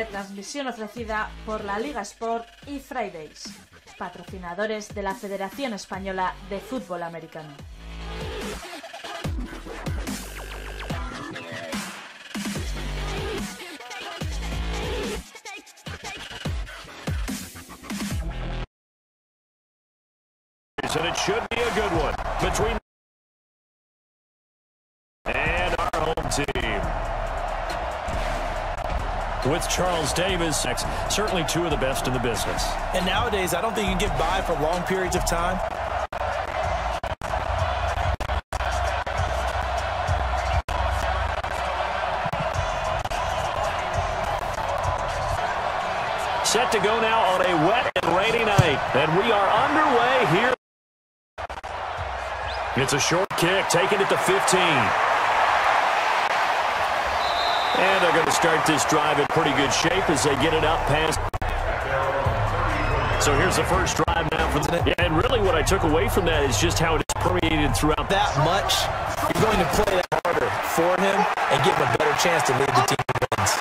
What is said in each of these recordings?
retransmisión ofrecida por la Liga Sport y Fridays, patrocinadores de la Federación Española de Fútbol Americano. And it should be a good one between and our home team. With Charles Davis, certainly two of the best in the business. And nowadays, I don't think you can get by for long periods of time. Set to go now on a wet and rainy night. And we are underway here. It's a short kick, taking it to 15. And they're going to start this drive in pretty good shape as they get it up past. So here's the first drive now for the. Yeah, and really what I took away from that is just how it is permeated throughout. That much, you're going to play that harder for him and give him a better chance to lead the team to wins.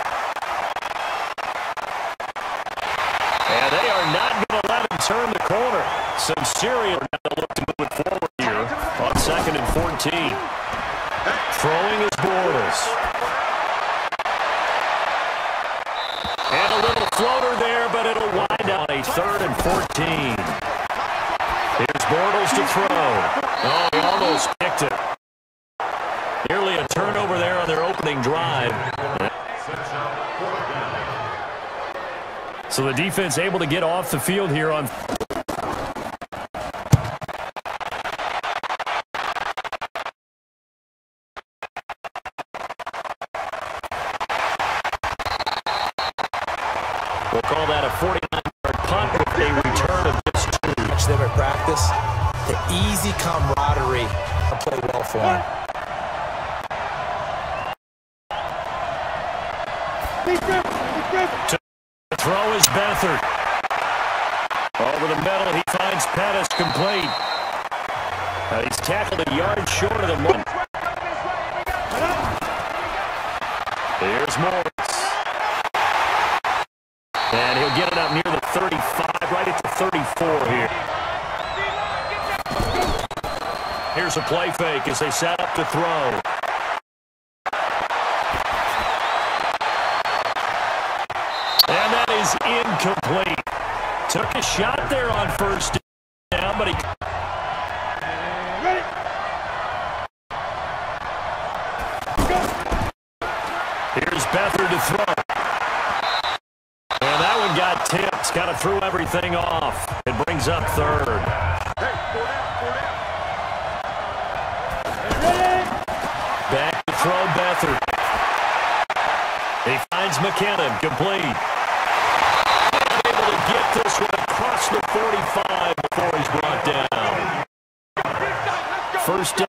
And they are not going to let him turn the corner. Some serious look to move it forward here on 2nd and 14. Throwing is Bortles. And a little floater there, but it'll wind out a 3rd and 14. Here's Bortles to throw. Oh, he almost picked it. Nearly a turnover there on their opening drive. So the defense able to get off the field here on. We'll call that a 49-yard punt with a return of just 2. Watch them at practice. The easy camaraderie will play well for him. To throw is Beathard. Over the middle, he finds Pettis complete. He's tackled a yard short of the one. Here's Morris. And he'll get it up near the 35, right at the 34 here. Here's a play fake as they set up to throw. And that is incomplete. Took a shot there on first down, but he... Here's Beathard to throw. And that one got tipped. Kind of threw everything off. It brings up 3rd. Back to throw Beathard. He finds McKinnon, complete. Able to get this one across the 45 before he's brought down. First down.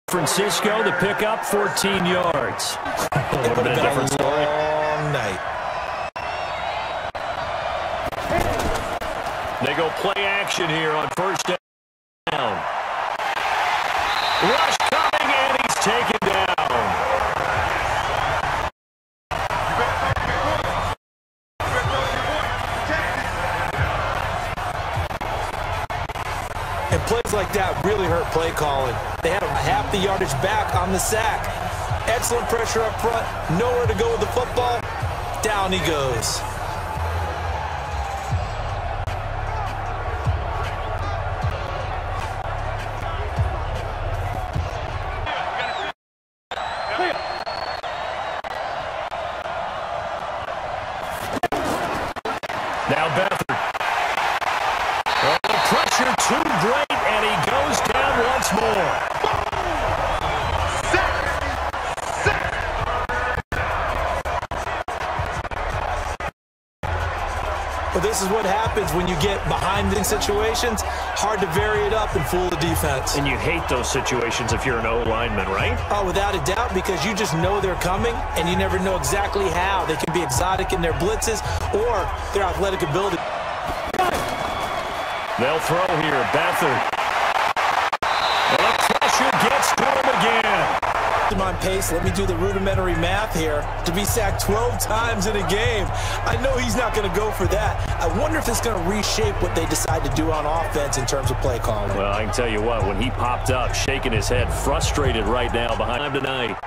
Francisco, the pickup, 14 yards. A little bit of a different story. Long night. They go play action here on first down. Rush coming, and he's taken down. And plays like that really hurt play calling. They had him half the yardage back on the sack. Excellent pressure up front. Nowhere to go with the football. Down he goes. Now Beathard. Oh, the pressure too great, and he goes down once more. Well, this is what happens when you get behind in situations. Hard to vary it up and fool the defense. And you hate those situations if you're an O-lineman, right? Oh, without a doubt, because you just know they're coming, and you never know exactly how. They can be exotic in their blitzes or their athletic ability. They'll throw here, Beathard. And the pressure gets to him again. On pace, let me do the rudimentary math here. To be sacked 12 times in a game, I know he's not going to go for that. I wonder if it's going to reshape what they decide to do on offense in terms of play calling. Well, I can tell you what, when he popped up, shaking his head, frustrated right now behind him tonight.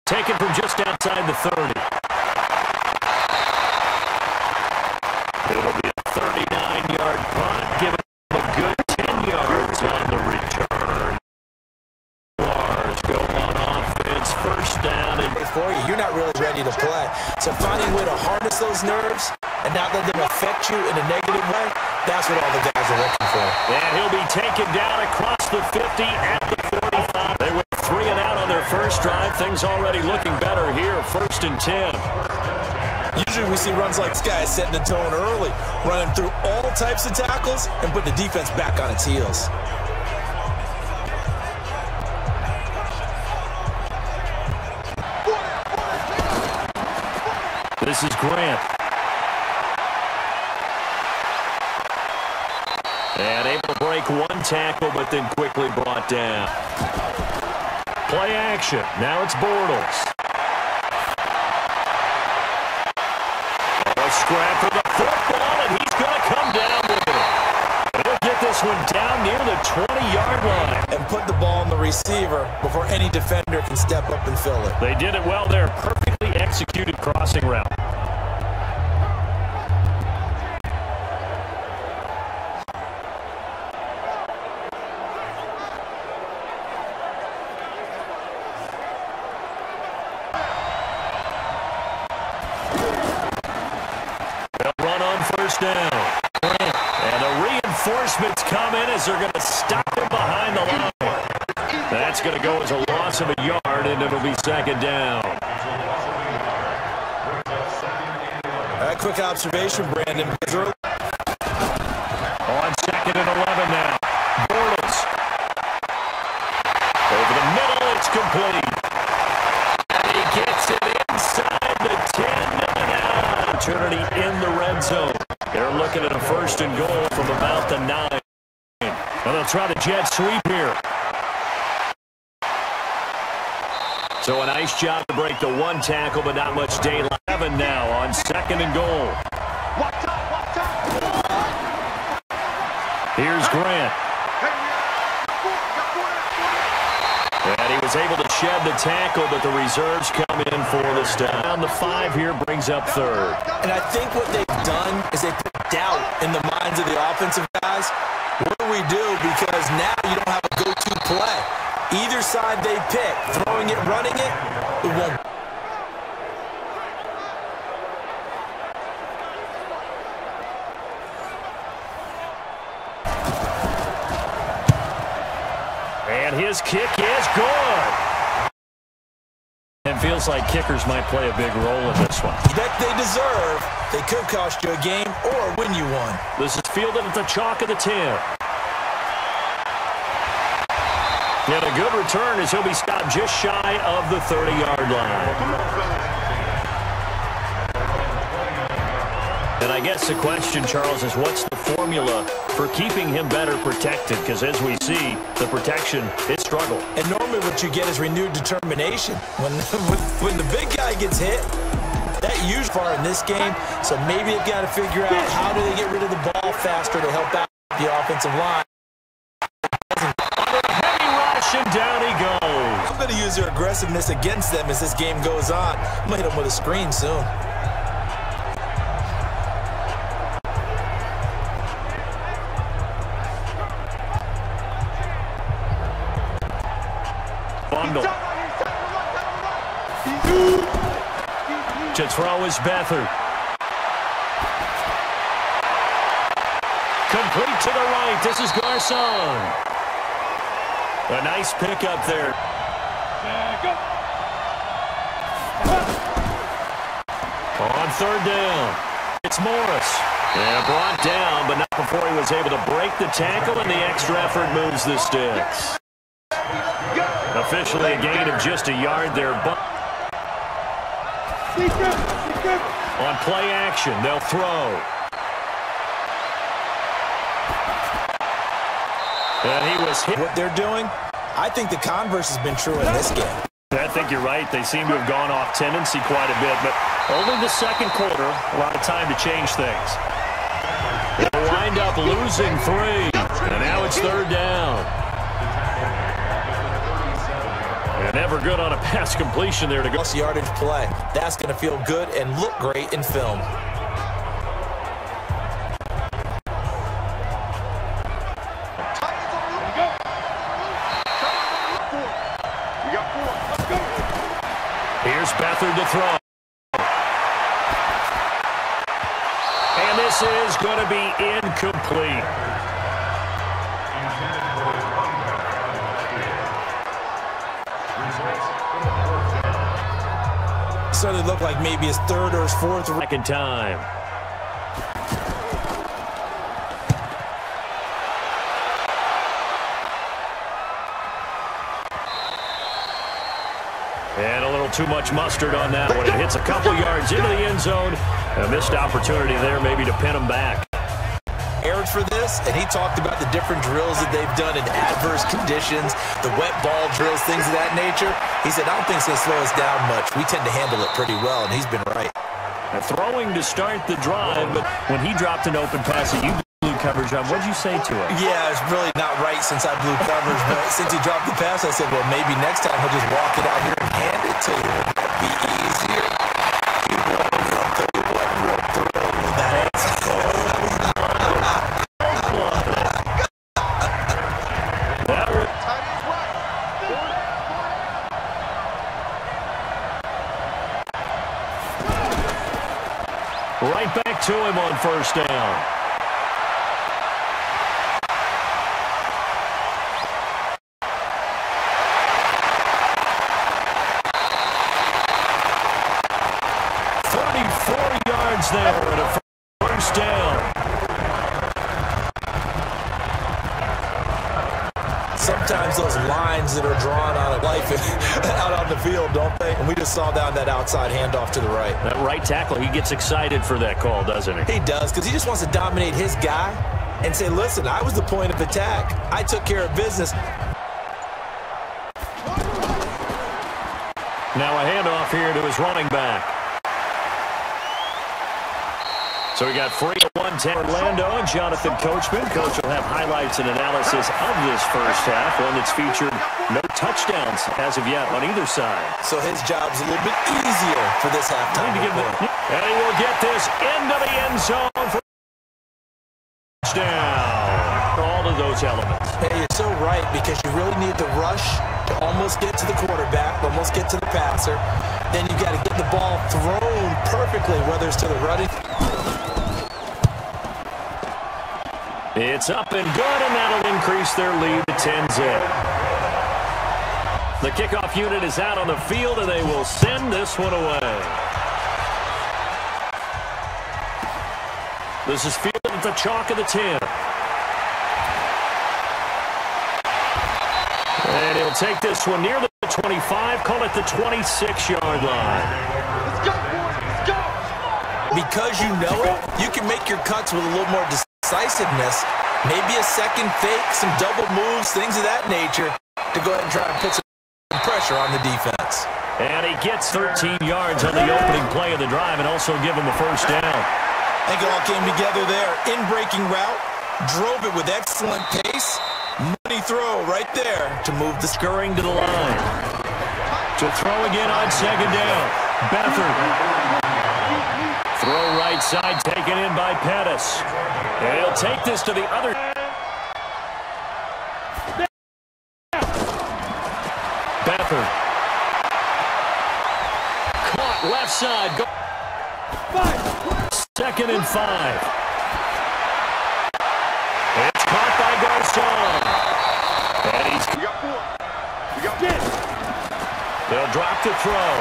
Taken from just outside the 30. It'll be a 39-yard punt, giving him a good 10 yards on the return. Lars go on offense, first down. And for you, you're not really ready to play. So finding a way to harness those nerves and not let them affect you in a negative way, that's what all the guys are looking for. And he'll be taken down across the 50 at the 45. They went 3 and out on their first drive. Things already looking better here, 1st and 10. Usually we see runs like this guy setting the tone early, running through all types of tackles and put the defense back on its heels. This is Grant. And able to break one tackle, but then quickly brought down. Play action. Now it's Bortles. A scrap for the football, and he's going to come down with it. He'll get this one down near the 20-yard line. And put the ball on the receiver before any defender can step up and fill it. They did it well there. Perfectly executed crossing route. Down. And the reinforcements come in as they're going to stop him behind the line. That's going to go as a loss of a yard, and it'll be 2nd down. A quick observation, Brandon. On 2nd and 11 now. Bortles. Over the middle, it's complete. And he gets it inside the 10. Opportunity in the red zone. They're looking at a 1st and goal from about the 9. And they'll try the jet sweep here. So a nice job to break the one tackle, but not much daylight. 7 now on 2nd and goal. Here's Grant. And he was able to shed the tackle, but the reserves come in for the stop. Down the 5 here brings up 3rd. And I think what they've done is they put doubt in the minds of the offensive guys. What do we do? Because now you don't have a go-to play. Either side they pick, throwing it, running it, it won't. And his kick is good. And feels like kickers might play a big role in this one. That they deserve. They could cost you a game or win you one. This is fielded at the chalk of the 10. And a good return as he'll be stopped just shy of the 30-yard line. And I guess the question, Charles, is what's the formula for keeping him better protected? Because as we see, the protection, it struggled. And normally what you get is renewed determination. When the big guy gets hit, that usually far in this game. So maybe they've got to figure out how do they get rid of the ball faster to help out the offensive line. Under a heavy rush, and down he goes. I'm going to use their aggressiveness against them as this game goes on. I'm going to hit them with a screen soon. Bundle. To throw is Beathard. Complete to the right. This is Garcon. A nice pickup there. On 3rd down, it's Morris. And brought down, but not before he was able to break the tackle, and the extra effort moves the sticks. Officially a gain of just a yard there. But on play action, they'll throw. And he was hit. What they're doing, I think the converse has been true in this game. I think you're right. They seem to have gone off tendency quite a bit, but only the second quarter, a lot of time to change things. They'll wind up losing 3, and now it's 3rd down. And never good on a pass completion there to go. Yardage play. That's going to feel good and look great in film. Here's Beathard to throw. And this is going to be incomplete. So it looked like maybe his 3rd or his 4th. Second time. And a little too much mustard on that one. It hits a couple yards into the end zone. A missed opportunity there maybe to pin him back. Aired for this, and he talked about the different drills that they've done in adverse conditions, the wet ball drills, things of that nature. He said, I don't think it's going to slow us down much. We tend to handle it pretty well, and he's been right. Throwing to start the drive, but when he dropped an open pass that you blew coverage on, what did you say to him? Yeah, it's really not right since I blew coverage, but since he dropped the pass, I said, well, maybe next time he'll just walk it out here and hand it to you. That'd be easier. I'll tell you what, real thrill with that. Right back to him on 1st down. There at a 1st down. Sometimes those lines that are drawn on a life out on the field, don't they? And we just saw down that outside handoff to the right. That right tackle, he gets excited for that call, doesn't he? He does, because he just wants to dominate his guy and say, listen, I was the point of attack. I took care of business. Now a handoff here to his running back. So we got free at 1-10. Orlando and Jonathan Coachman. Coach will have highlights and analysis of this first half, one that's featured no touchdowns as of yet on either side. So his job's a little bit easier for this halftime. And he will get this into the end zone for touchdown. All of those elements. Hey, you're so right, because you really need the rush to almost get to the quarterback, almost get to the passer. Then you got to get the ball thrown perfectly, whether it's to the running. It's up and good, and that'll increase their lead to 10-zip. The kickoff unit is out on the field, and they will send this one away. This is fielded at the chalk of the 10. And he'll take this one near the 25, call it the 26-yard line. Let's go, boys, let's go! Because you know it, you can make your cuts with a little more decisiveness, maybe a second fake, some double moves, things of that nature, to go ahead and try and put some pressure on the defense. And he gets 13 yards on the opening play of the drive and also give him a 1st down. I think it all came together there. In-breaking route, drove it with excellent pace. Money throw right there to move the scurrying to the line. To throw again on 2nd down. Beathard. Throw right side, taken in by Pettis. And he'll take this to the other. Beathard. Caught left side. Go. 2nd and 5. It's caught by Garcon. And he's. We got 4. We got 10. They'll drop the throw.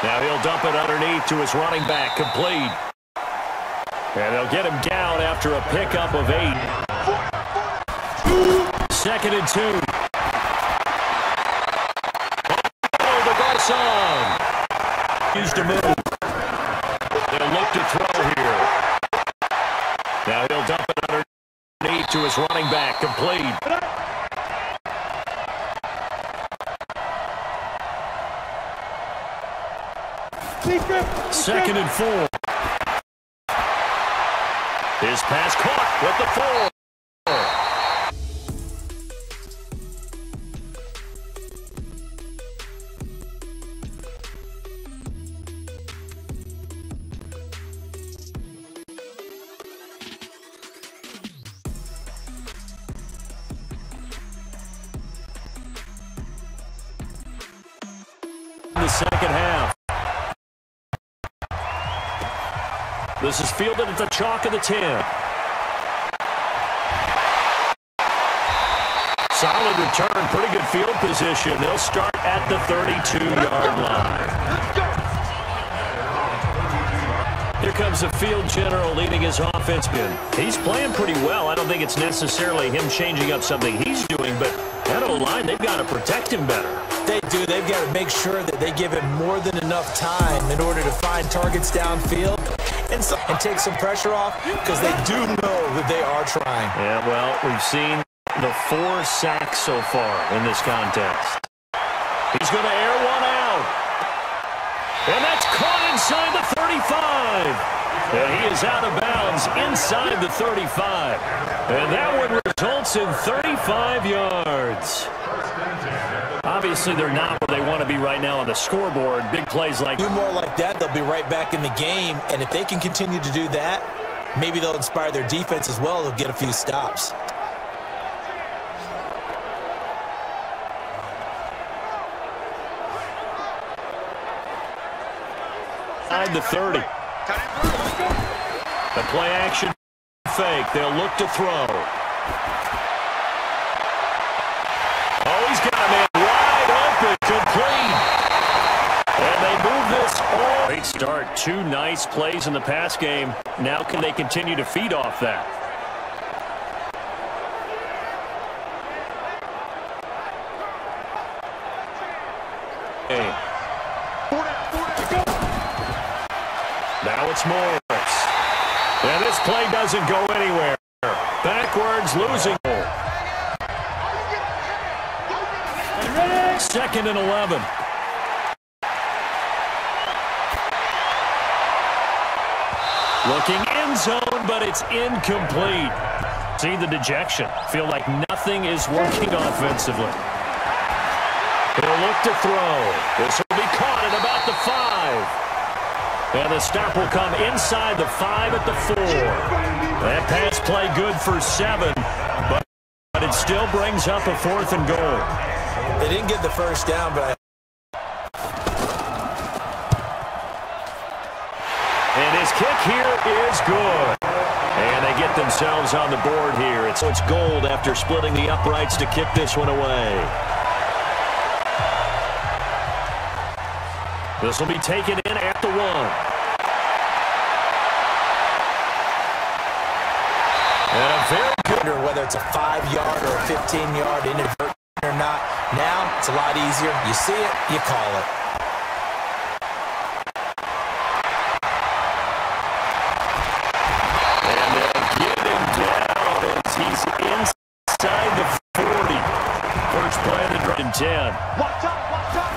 Now he'll dump it underneath to his running back, complete. And they'll get him down after a pickup of 8. 2nd and 2. Oh, the Garcon. Used to move. They'll look to throw here. Now he'll dump it underneath to his running back, complete. Second and 4. His pass caught with the 4. In the second half. This is fielded at the chalk of the 10. Solid return, pretty good field position. They'll start at the 32-yard line. Here comes the field general leading his offense. He's playing pretty well. I don't think it's necessarily him changing up something he's doing, but that O-line, they've got to protect him better. They do. They've got to make sure that they give him more than enough time in order to find targets downfield and take some pressure off, because they do know that they are trying. Yeah, well, we've seen the 4 sacks so far in this contest. He's going to air one out. And that's caught inside the 35. And he is out of bounds inside the 35. And that one results in 35 yards. Obviously, they're not where they want to be right now on the scoreboard. Big plays like do more like that, they'll be right back in the game. And if they can continue to do that, maybe they'll inspire their defense as well. They'll get a few stops. The 30. The play action fake. They'll look to throw. Oh, he's got a man wide open, complete. And they move this all. Great start. 2 nice plays in the pass game. Now can they continue to feed off that? Hey. Now it's Morris. And this play doesn't go anywhere. Backwards, losing. Second and 11. Looking end zone, but it's incomplete. See the dejection. Feel like nothing is working offensively. He'll look to throw. This will be caught at about the 5. And the stop will come inside the 5 at the 4. That pass play good for 7, but it still brings up a 4th and goal. They didn't get the first down, but and his kick here is good. And they get themselves on the board here. It's gold after splitting the uprights to kick this one away. This will be taken in at the 1. And a very good, whether it's a 5-yard or a 15-yard inadvertent or not. Now it's a lot easier. You see it, you call it. And they'll get him down as he's inside the 40. First play of the drive. 10. Watch out, watch out.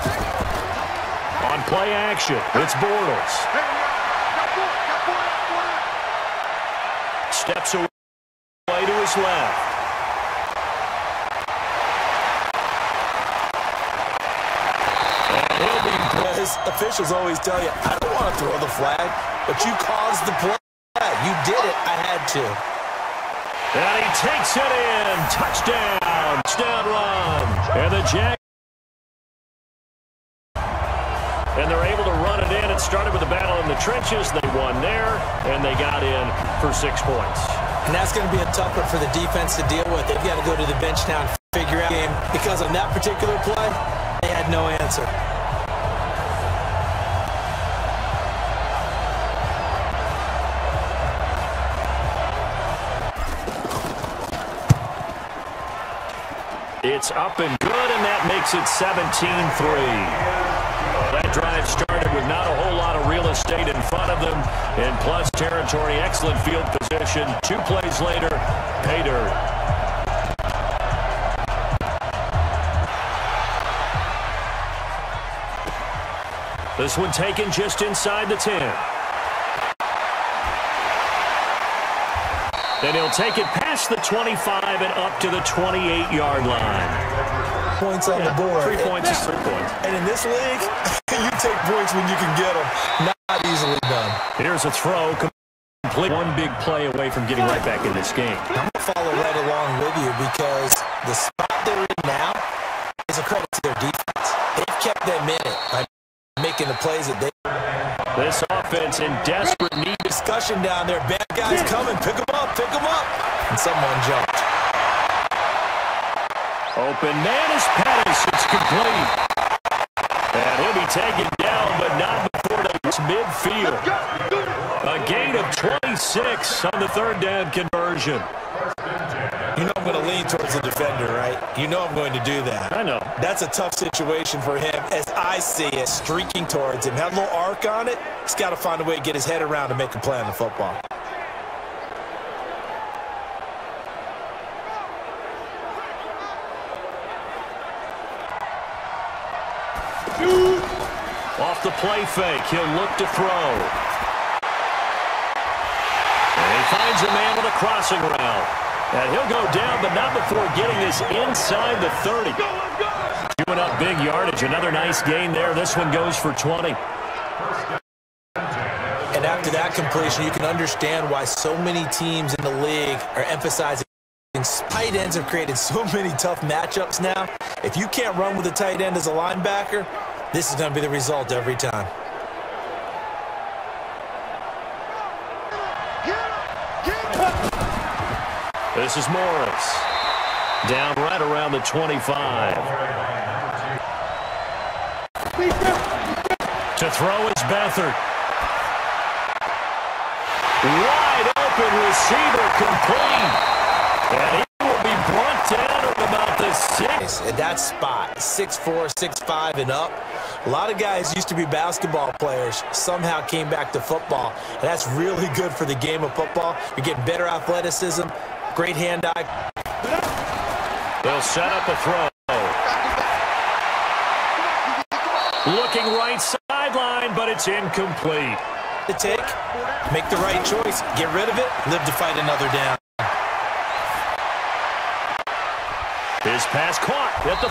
On play action, it's Bortles. Steps away to his left. And he'll be blessed. Officials always tell you, I don't want to throw the flag, but you caused the play. You did it. I had to. And he takes it in. Touchdown. Touchdown run. And the Jags. And they're able to run it in. It started with a battle in the trenches. They won there, and they got in for 6 points. And that's going to be a tough one for the defense to deal with. They've got to go to the bench now and figure out the game, because on that particular play, they had no answer. It's up and good, and that makes it 17-3. That drive started with not a whole lot of real estate in front of them, and plus territory, excellent field position. 2 plays later, pay dirt. This one taken just inside the 10. And he'll take it past the 25 and up to the 28-yard line. Points on the board. 3 points is 3 points. And in this league, you take points when you can get them. Not easily done. Here's a throw. Complete. One big play away from getting right back in this game. I'm going to follow right along with you because the spot they're in now is a credit to their defense. They've kept them in it by making the plays that they... This offense in desperate need. Discussion down there. Bad guys coming. Pick them up. Pick them up. And someone jumped. Open man is Pettis. It's complete. And he'll be taken down, but not before it's midfield. A gain of 26 on the third down conversion. You know I'm going to lean towards the defender, right? You know I'm going to do that. I know. That's a tough situation for him as I see it, streaking towards him. Had a little arc on it. He's got to find a way to get his head around to make a play on the football. Off the play fake, he'll look to throw. And he finds a man with a crossing route. And he'll go down, but not before getting this inside the 30. Chewing up big yardage. Another nice gain there. This one goes for 20. And after that completion, you can understand why so many teams in the league are emphasizing tight ends have created so many tough matchups now. If you can't run with a tight end as a linebacker, this is going to be the result every time. This is Morris. Down right around the 25. To throw is Beathard. Wide open receiver complete. And he will be brought down at about the 6. At that spot, 6'4", 6'5", and up. A lot of guys used to be basketball players, somehow came back to football. And that's really good for the game of football. You're getting better athleticism, great hand-eye. They'll set up a throw. Looking right sideline, but it's incomplete. To take, make the right choice, get rid of it, live to fight another down. His pass caught at the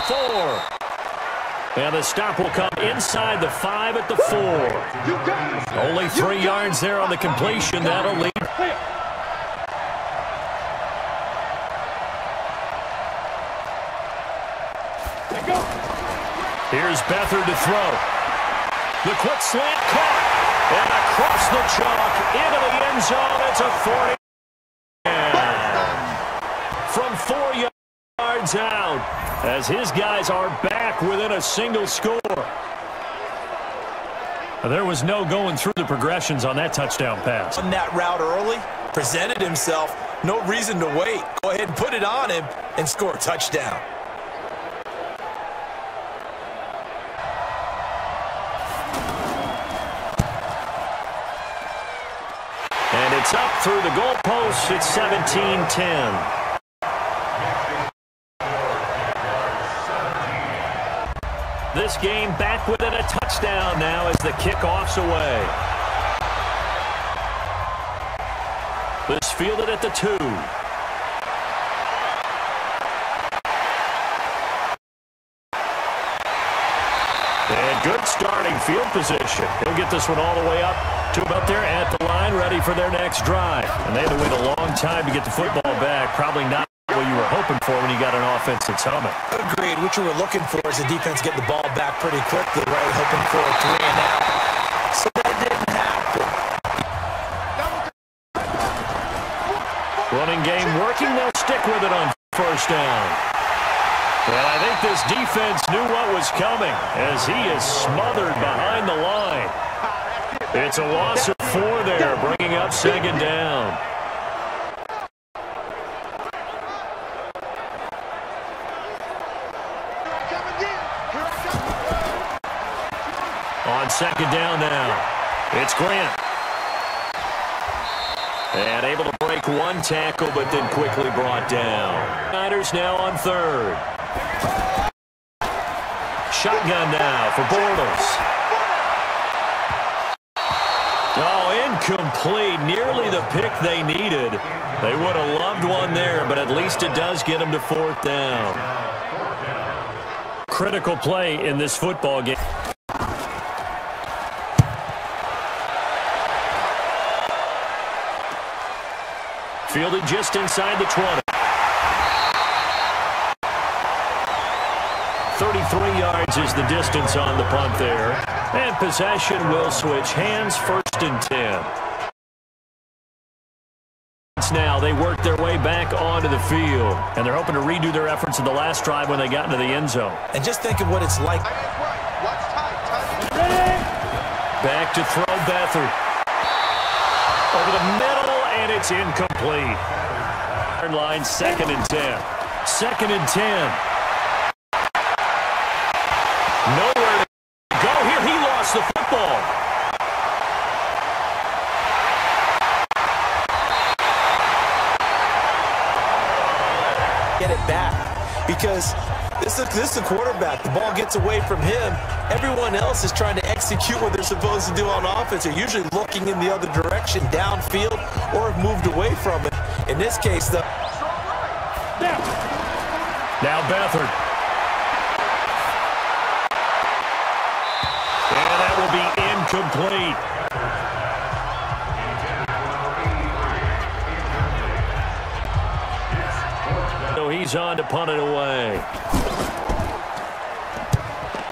4. And the stop will come inside the 5 at the 4. Only 3 yards there on the completion. That'll lead. Here's Beathard to throw. The quick slant caught. And across the chalk into the end zone. It's a 40. From 4 yards out as his guys are back within a single score. There was no going through the progressions on that touchdown pass. On that route early, presented himself, no reason to wait. Go ahead and put it on him and score a touchdown. And it's up through the goalposts. It's 17-10. This game back within a touchdown now as the kickoff's away. This fielded at the 2. And good starting field position. He'll get this one all the way up to about there at the line, ready for their next drive. And they had to wait a long time to get the football back. Probably not what you were hoping for when you got an offense that's humming. Agreed. What you were looking for is the defense getting the ball back pretty quickly, right? Hoping for a 3 and out. So that didn't happen. Running game working. They'll stick with it on first down. Well, I think this defense knew what was coming as he is smothered behind the line. It's a loss of 4 there, bringing up second down. On second down now, it's Grant. And able to break one tackle, but then quickly brought down. Niners now on third. Shotgun now for Bortles. incomplete. Nearly the pick they needed. They would have loved one there, but at least it does get them to 4th down. Critical play in this football game. Fielded just inside the 20. 33 yards is the distance on the punt there. And possession will switch hands, 1st and 10. Now they work their way back onto the field, and they're hoping to redo their efforts in the last drive when they got into the end zone. And just think of what it's like. Back to throw Beathard. Over the middle, and it's incomplete. Line, 2nd and 10. 2nd and 10. Nowhere to go here. He lost the football. Get it back, because this is a quarterback. The ball gets away from him. Everyone else is trying to execute what they're supposed to do on offense. They're usually looking in the other direction, downfield, or have moved away from it. In this case, though. Now Beathard. And that will be incomplete. So he's on to punt it away.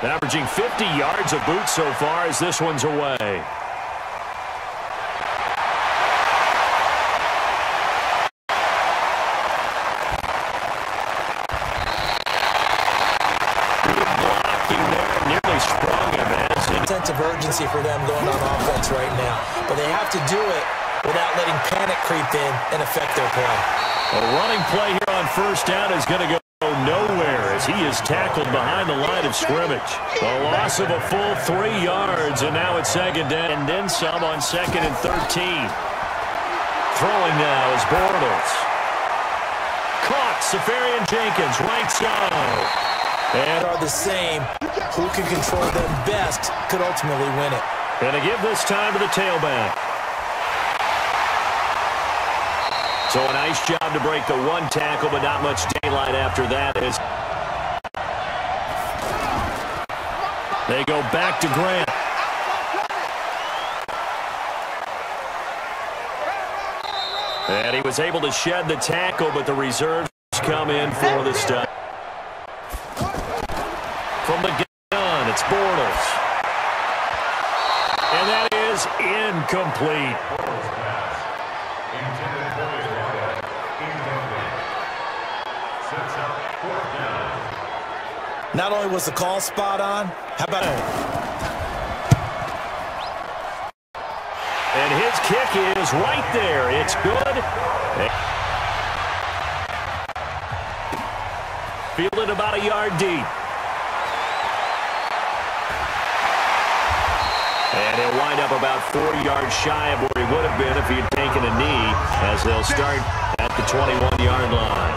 Averaging 50 yards a boot so far as this one's away. Sense of urgency for them going on offense right now, but they have to do it without letting panic creep in and affect their play. A running play here on 1st down is going to go nowhere as he is tackled behind the line of scrimmage. A loss of a full 3 yards, and now it's 2nd down and then some on 2nd and 13. Throwing now is Bortles. Caught, Safarian Jenkins, right side. And are the same. Who can control them best could ultimately win it. And to give this time to the tailback. So a nice job to break the 1 tackle, but not much daylight after that. As they go back to Grant. And he was able to shed the tackle, but the reserves come in for the stop. From the gun, it's Bortles. And that is incomplete. Not only was the call spot on, how about it? And his kick is right there. It's good. Fielded about a yard deep. And he'll wind up about 40 yards shy of where he would have been if he had taken a knee, as they'll start at the 21-yard line.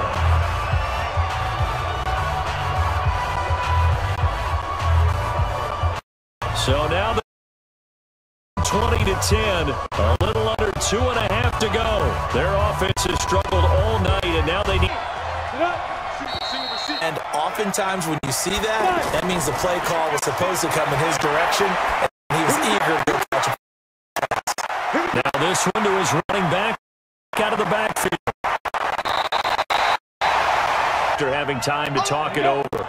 So now the 20-10, a little under 2.5 to go. Their offense has struggled all night, and now they need. And oftentimes when you see that, that means the play call was supposed to come in his direction. He was eager to go catch a pass. Now this one to his running back out of the backfield. After having time to talk it over.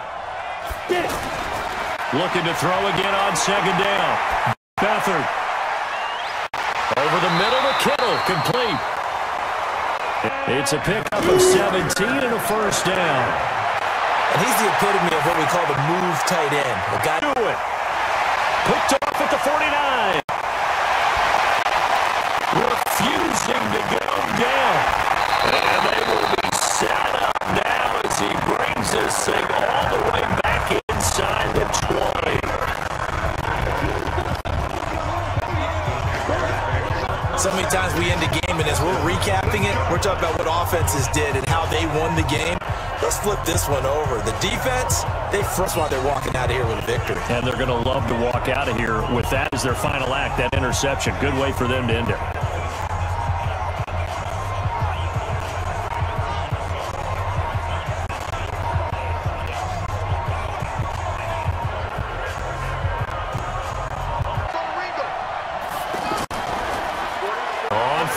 Looking to throw again on 2nd down. Beathard. Over the middle to Kittle. Complete. It's a pickup of 17 and a 1st down. And he's the epitome of what we call the move tight end. The guy do it. Picked off at the 49. Refusing to go down. And they will be set up now as he brings this thing all the way back inside the 20. So many times we end the game, and as we're recapping it, we're talking about what offenses did and how they won the game. Let's flip this one over. The defense, that's why they're walking out of here with a victory. And they're going to love to walk out of here with that as their final act, that interception. Good way for them to end it.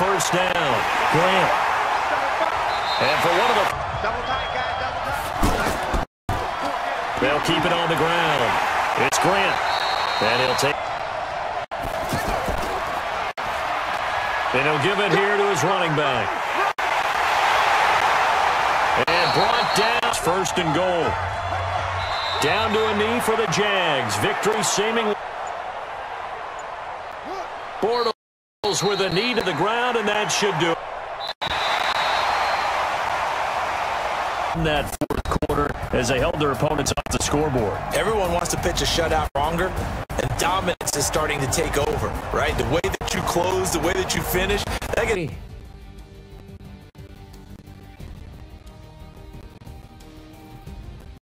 first down. Grant. And for one of the... Double tight, guys, double tight. They'll keep it on the ground. It's Grant. And he'll take... And he'll give it here to his running back. And brought down. First and goal. Down to a knee for the Jags. Victory seemingly... Bortles with a knee to the ground, and that should do it. In that fourth quarter, as they held their opponents off the scoreboard. Everyone wants to pitch a shutout stronger, and dominance is starting to take over, right? The way that you close, the way that you finish, that can...